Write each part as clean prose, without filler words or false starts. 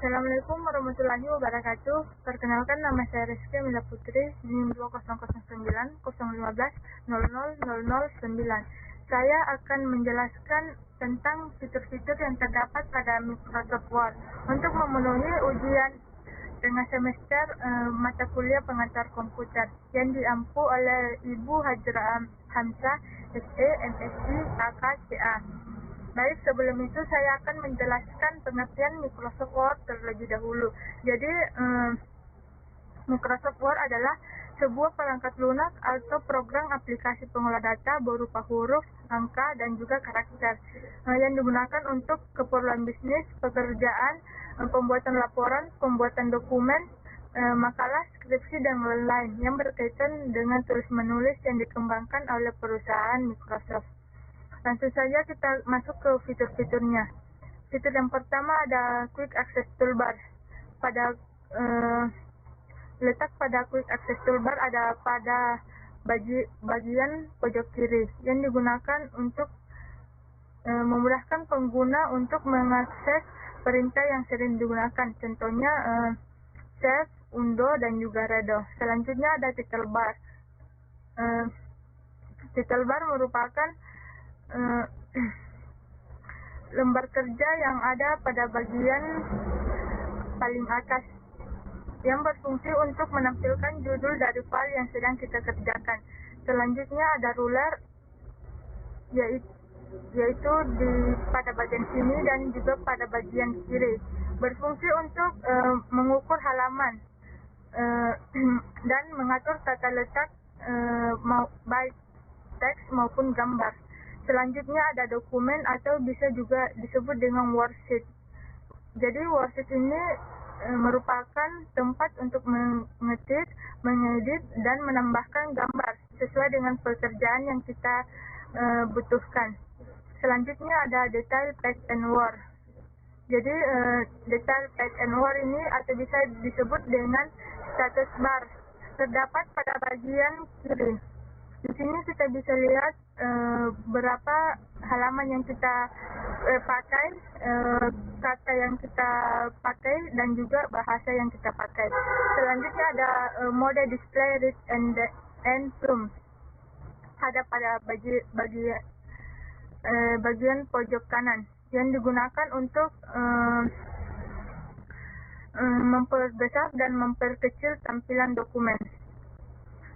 Assalamualaikum warahmatullahi wabarakatuh. Perkenalkan, nama saya Rizky Mila Putri, NIM 2009 Saya akan menjelaskan tentang fitur-fitur yang terdapat pada Microsoft Word untuk memenuhi ujian tengah semester mata kuliah pengantar komputer yang diampu oleh Ibu Hajra Hamzah, SE, MSc, KKCA. Baik, sebelum itu saya akan menjelaskan pengertian Microsoft Word terlebih dahulu. Jadi, Microsoft Word adalah sebuah perangkat lunak atau program aplikasi pengolah data berupa huruf, angka, dan juga karakter yang digunakan untuk keperluan bisnis, pekerjaan, pembuatan laporan, pembuatan dokumen, makalah, skripsi, dan lain-lain yang berkaitan dengan tulis-menulis yang dikembangkan oleh perusahaan Microsoft. Langsung saja kita masuk ke fitur-fiturnya. Fitur yang pertama ada Quick Access Toolbar. Letak pada Quick Access Toolbar ada pada bagian pojok kiri yang digunakan untuk memudahkan pengguna untuk mengakses perintah yang sering digunakan. Contohnya save, undo, dan juga redo. Selanjutnya ada Title Bar. Title Bar merupakan lembar kerja yang ada pada bagian paling atas yang berfungsi untuk menampilkan judul dari file yang sedang kita kerjakan. Selanjutnya ada ruler, yaitu pada bagian sini dan juga pada bagian kiri, berfungsi untuk mengukur halaman dan mengatur tata letak baik teks maupun gambar. Selanjutnya ada dokumen atau bisa juga disebut dengan worksheet. Jadi worksheet ini merupakan tempat untuk mengetik, mengedit, dan menambahkan gambar sesuai dengan pekerjaan yang kita butuhkan. Selanjutnya ada detail page and word. Jadi detail page and word ini atau bisa disebut dengan status bar, terdapat pada bagian kiri. Di sini kita bisa lihat berapa halaman yang kita pakai, kata yang kita pakai, dan juga bahasa yang kita pakai. Selanjutnya ada mode display read and zoom. Ada pada bagian pojok kanan yang digunakan untuk memperbesar dan memperkecil tampilan dokumen.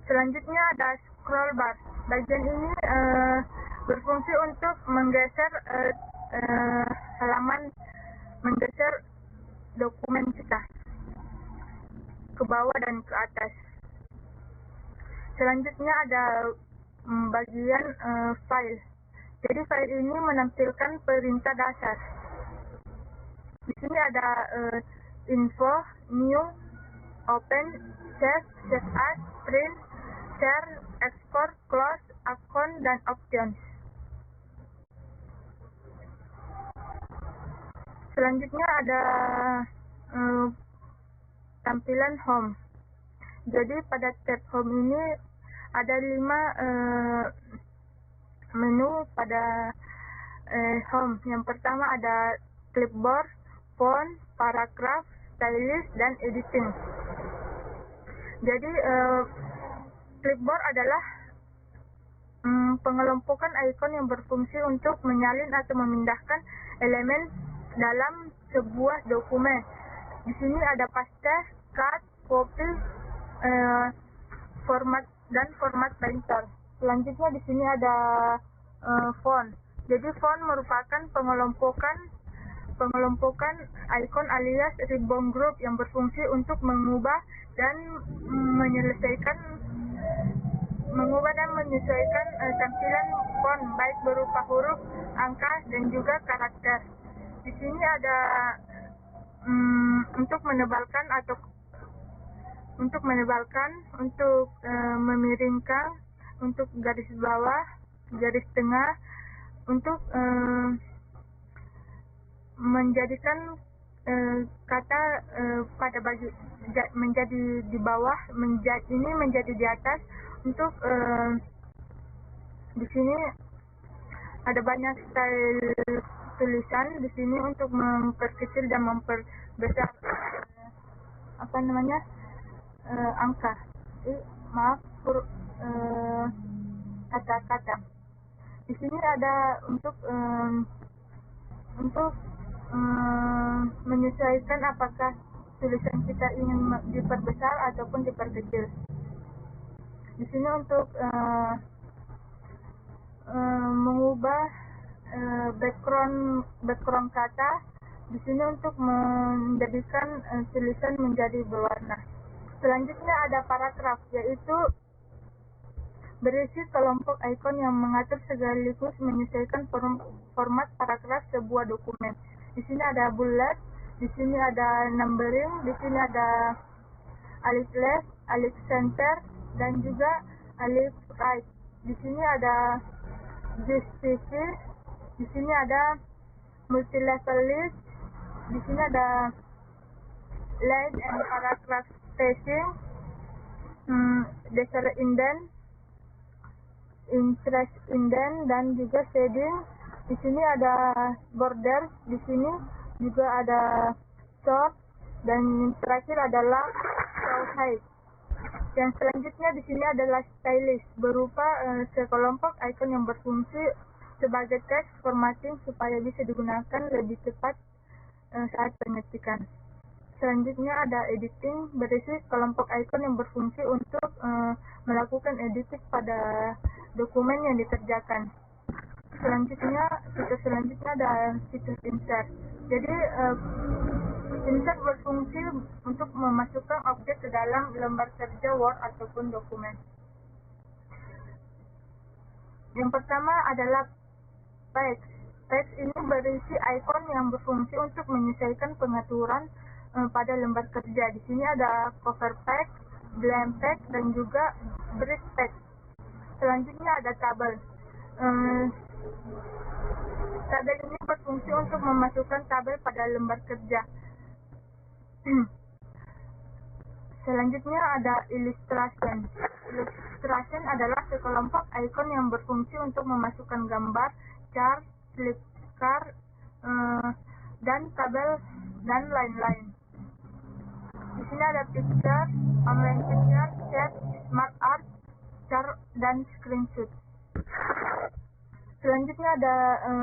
Selanjutnya ada scroll bar. Bagian ini berfungsi untuk menggeser halaman, menggeser dokumen kita ke bawah dan ke atas. Selanjutnya ada bagian file. Jadi file ini menampilkan perintah dasar. Di sini ada info, new, open, save, save as, print, share, export, close, account, dan options. Selanjutnya ada tampilan home. Jadi pada tab home ini ada 5 menu pada home. Yang pertama ada clipboard, font, paragraph, stylist, dan editing. Jadi clipboard adalah pengelompokan ikon yang berfungsi untuk menyalin atau memindahkan elemen dalam sebuah dokumen. Di sini ada paste, cut, copy, format, dan format painter. Selanjutnya di sini ada font. Jadi font merupakan pengelompokan ikon alias ribbon group yang berfungsi untuk mengubah dan menyesuaikan tampilan font baik berupa huruf, angka, dan juga karakter. Di sini ada untuk menebalkan, untuk memiringkan, untuk garis bawah, garis tengah, untuk menjadikan kata pada menjadi di bawah, ini menjadi di atas. Untuk di sini Ada banyak style tulisan di sini untuk memperkecil dan memperbesar angka. Kata-kata. Di sini ada untuk menyesuaikan apakah tulisan kita ingin diperbesar ataupun diperkecil. Di sini untuk mengubah background kata. Di sini untuk menjadikan tulisan menjadi berwarna. Selanjutnya ada paragraf, yaitu berisi kelompok ikon yang mengatur sekaligus menyesuaikan format paragraf sebuah dokumen. Di sini ada bullet, di sini ada numbering, di sini ada alif left, alif center, dan juga alif right. Di sini ada justice, di sini ada multi-level list, di sini ada line and paragraph spacing, desert indent, interest indent, dan juga shading. Di sini ada border, di sini juga ada short, dan yang terakhir adalah show height. Yang selanjutnya di sini adalah stylist, berupa sekelompok icon yang berfungsi sebagai teks formatting supaya bisa digunakan lebih cepat saat penyetikan. Selanjutnya ada editing, berisi kelompok icon yang berfungsi untuk melakukan editing pada dokumen yang dikerjakan. Fitur selanjutnya ada fitur insert. Jadi insert berfungsi untuk memasukkan objek ke dalam lembar kerja Word ataupun dokumen. Yang pertama adalah text. Text ini berisi ikon yang berfungsi untuk menyesuaikan pengaturan pada lembar kerja. Di sini ada cover text, blank text, dan juga brief text. Selanjutnya ada tabel. Tabel ini berfungsi untuk memasukkan tabel pada lembar kerja. Selanjutnya ada illustration. Illustration adalah sekelompok icon yang berfungsi untuk memasukkan gambar, chart, flipchart, dan tabel, dan lain-lain. Di sini ada picture, online picture, chat, smart art, chart, dan screenshot. Selanjutnya ada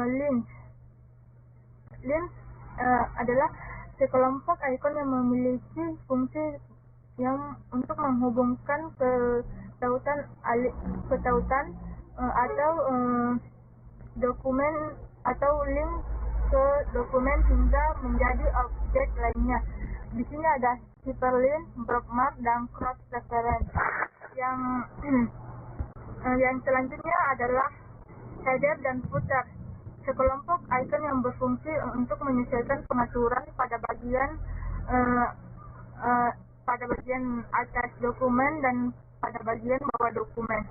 link. Link adalah sekelompok icon yang memiliki fungsi yang untuk menghubungkan ketautan atau dokumen atau link ke dokumen hingga menjadi objek lainnya. Di sini ada hyperlink, bookmark, dan cross reference. Yang selanjutnya adalah header dan footer, sekelompok icon yang berfungsi untuk menyesuaikan pengaturan pada bagian atas dokumen dan pada bagian bawah dokumen.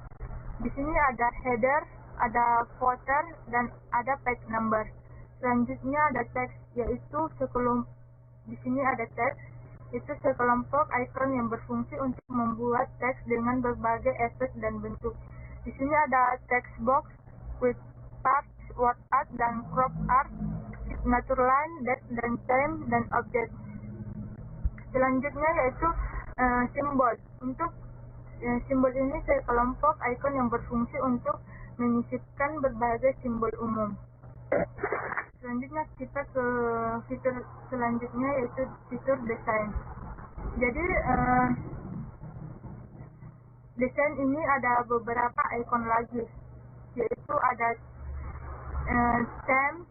Di sini ada header, ada footer, dan ada page number. Selanjutnya ada teks, yaitu di sini ada teks, itu sekelompok icon yang berfungsi untuk membuat teks dengan berbagai efek dan bentuk. Di sini ada text box, quick start, word art, dan crop art, signature line, date dan time, dan object. Selanjutnya yaitu simbol. Untuk simbol ini sekelompok icon yang berfungsi untuk menyisipkan berbagai simbol umum. Selanjutnya kita ke fitur selanjutnya, yaitu fitur desain. Jadi desain ini ada beberapa icon lagi, yaitu ada theme,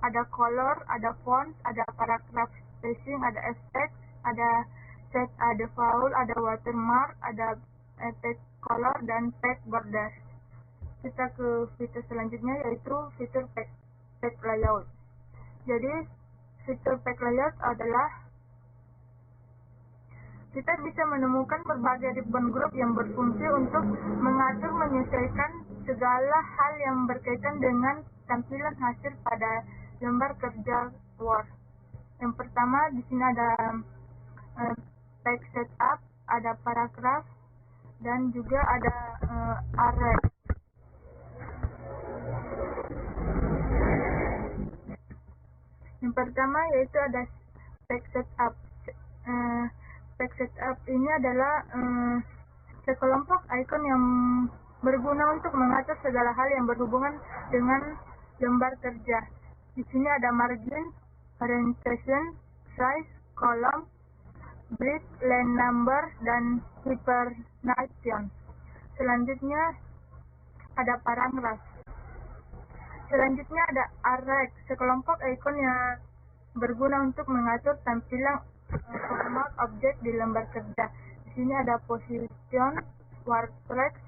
ada color, ada font, ada paragraph spacing, ada effect, ada set, ada foul, ada watermark, ada effect color, dan text border. Kita ke fitur selanjutnya, yaitu fitur page layout. Jadi fitur page layout adalah kita bisa menemukan berbagai ribbon group yang berfungsi untuk mengatur menyesuaikan segala hal yang berkaitan dengan tampilan hasil pada lembar kerja Word. Yang pertama di sini ada text setup, ada paragraph, dan juga ada array. Yang pertama yaitu ada page setup. Page setup ini adalah sekelompok icon yang berguna untuk mengatur segala hal yang berhubungan dengan lembar kerja. Di sini ada margin, orientation, size, column, breadth, line number, dan hypernation. Selanjutnya ada paragraph. Selanjutnya ada array, sekelompok icon yang berguna untuk mengatur tampilan format objek di lembar kerja. Di sini ada position, warp-track,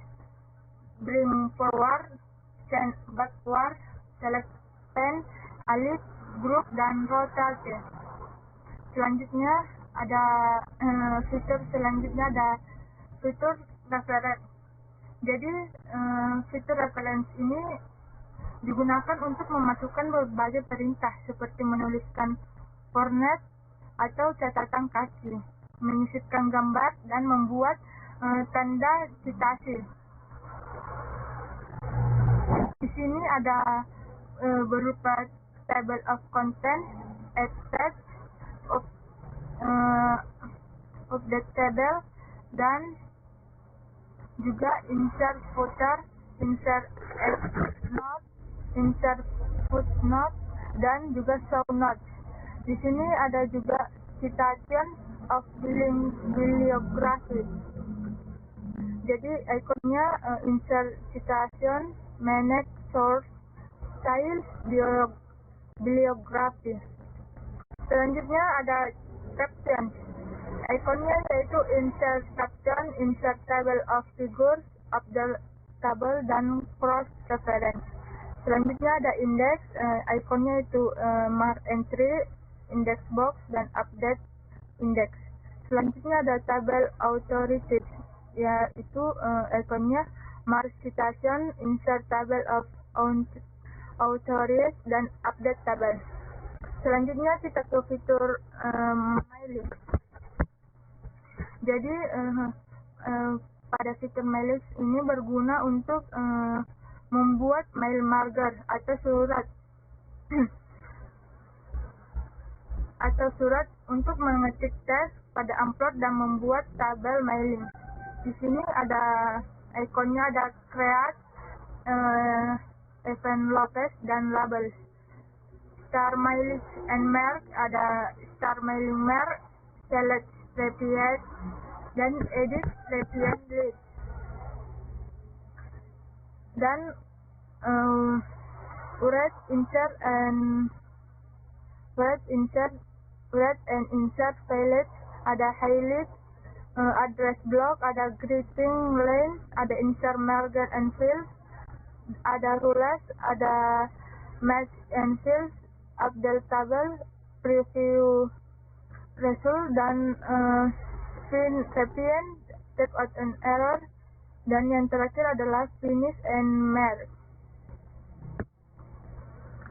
bring forward, send backward, select pen, alif, group, dan rotate. Selanjutnya ada fitur reference. Jadi fitur reference ini digunakan untuk memasukkan berbagai perintah seperti menuliskan format atau catatan kaki, menyisipkan gambar, dan membuat tanda citasi. Di sini ada berupa table of contents, add text of the table, dan juga insert footer, insert note, insert footnote, dan juga show notes. Di sini ada juga citation of bibliography. Jadi ikonnya insert citation, manage source, style, bibliography. Selanjutnya ada caption. Ikonnya yaitu insert caption, insert table of figures, of the table, dan cross reference. Selanjutnya ada index, ikonnya itu mark entry, index box, dan update index. Selanjutnya ada table authorities, yaitu ikonnya mark citation, insert table of authorities, dan update table. Selanjutnya kita ke fitur my list. Jadi pada fitur my list ini berguna untuk membuat mail marker atau surat untuk mengetik teks pada amplop dan membuat tabel mailing. Di sini ada ikonnya, ada create, envelopes, dan labels. Star mailing and mark, ada star mailing mark, select recipient, dan edit recipient list. Dan write, insert, and insert files, ada highlight, address block, ada greeting line, ada insert marker and fill, ada rules, ada match and fill, update table, preview result, dan screen recipient, take out an error, dan yang terakhir adalah finish and merge.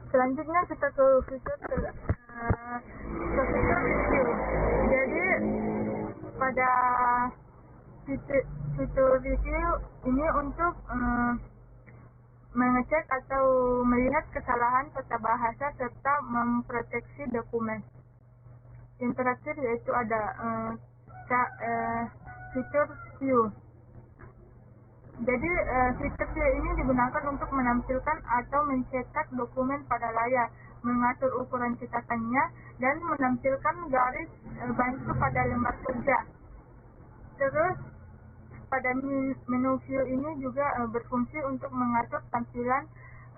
Selanjutnya kita ke fitur review. Jadi pada fitur review ini untuk mengecek atau melihat kesalahan tata bahasa serta memproteksi dokumen. Yang terakhir yaitu ada fitur view. Jadi fitur view ini digunakan untuk menampilkan atau mencetak dokumen pada layar, mengatur ukuran cetakannya, dan menampilkan garis bantu pada lembar kerja. Terus pada menu view ini juga berfungsi untuk mengatur tampilan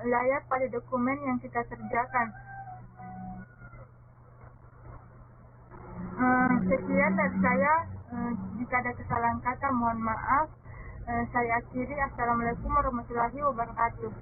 layar pada dokumen yang kita kerjakan. Sekian dari saya. Jika ada kesalahan kata mohon maaf. Saya akhiri. Assalamualaikum warahmatullahi wabarakatuh.